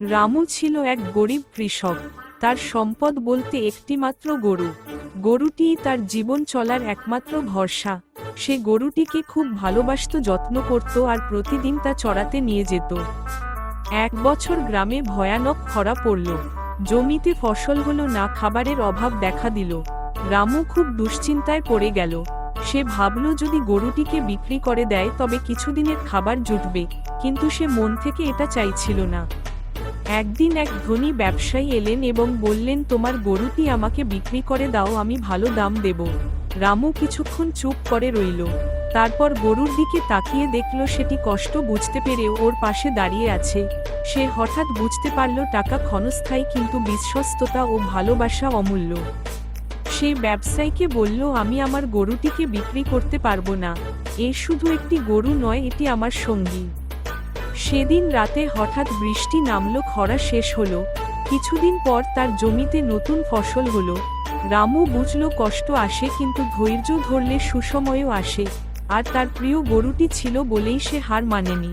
রামু ছিল এক গরিব কৃষক। তার সম্পদ বলতে একটিমাত্র গরু। গরুটিই তার জীবন চলার একমাত্র ভরসা। সে গরুটিকে খুব ভালোবাসত, যত্ন করত আর প্রতিদিন তা চড়াতে নিয়ে যেত। এক বছর গ্রামে ভয়ানক খরা পড়ল। জমিতে ফসল হলো না, খাবারের অভাব দেখা দিল। রামু খুব দুশ্চিন্তায় পড়ে গেল। সে ভাবল যদি গরুটিকে বিক্রি করে দেয় তবে কিছুদিনের খাবার জুটবে, কিন্তু সে মন থেকে এটা চাইছিল না। একদিন এক ধনী ব্যবসায়ী এলেন এবং বললেন, তোমার গরুটি আমাকে বিক্রি করে দাও, আমি ভালো দাম দেব। রামু কিছুক্ষণ চুপ করে রইল। তারপর গরুর দিকে তাকিয়ে দেখল সেটি কষ্ট বুঝতে পেরেও ওর পাশে দাঁড়িয়ে আছে। সে হঠাৎ বুঝতে পারল টাকা ক্ষণস্থায়ী, কিন্তু বিশ্বস্ততা ও ভালোবাসা অমূল্য। সে ব্যবসায়ীকে বলল, আমি আমার গরুটিকে বিক্রি করতে পারবো না। এ শুধু একটি গরু নয়, এটি আমার সঙ্গী। সেদিন রাতে হঠাৎ বৃষ্টি নামল, খরা শেষ হলো। কিছুদিন পর তার জমিতে নতুন ফসল হলো। রামু বুঝল কষ্ট আসে, কিন্তু ধৈর্য ধরলে সুসময়ও আসে। আর তার প্রিয় গরুটি ছিল বলেই সে হার মানেনি।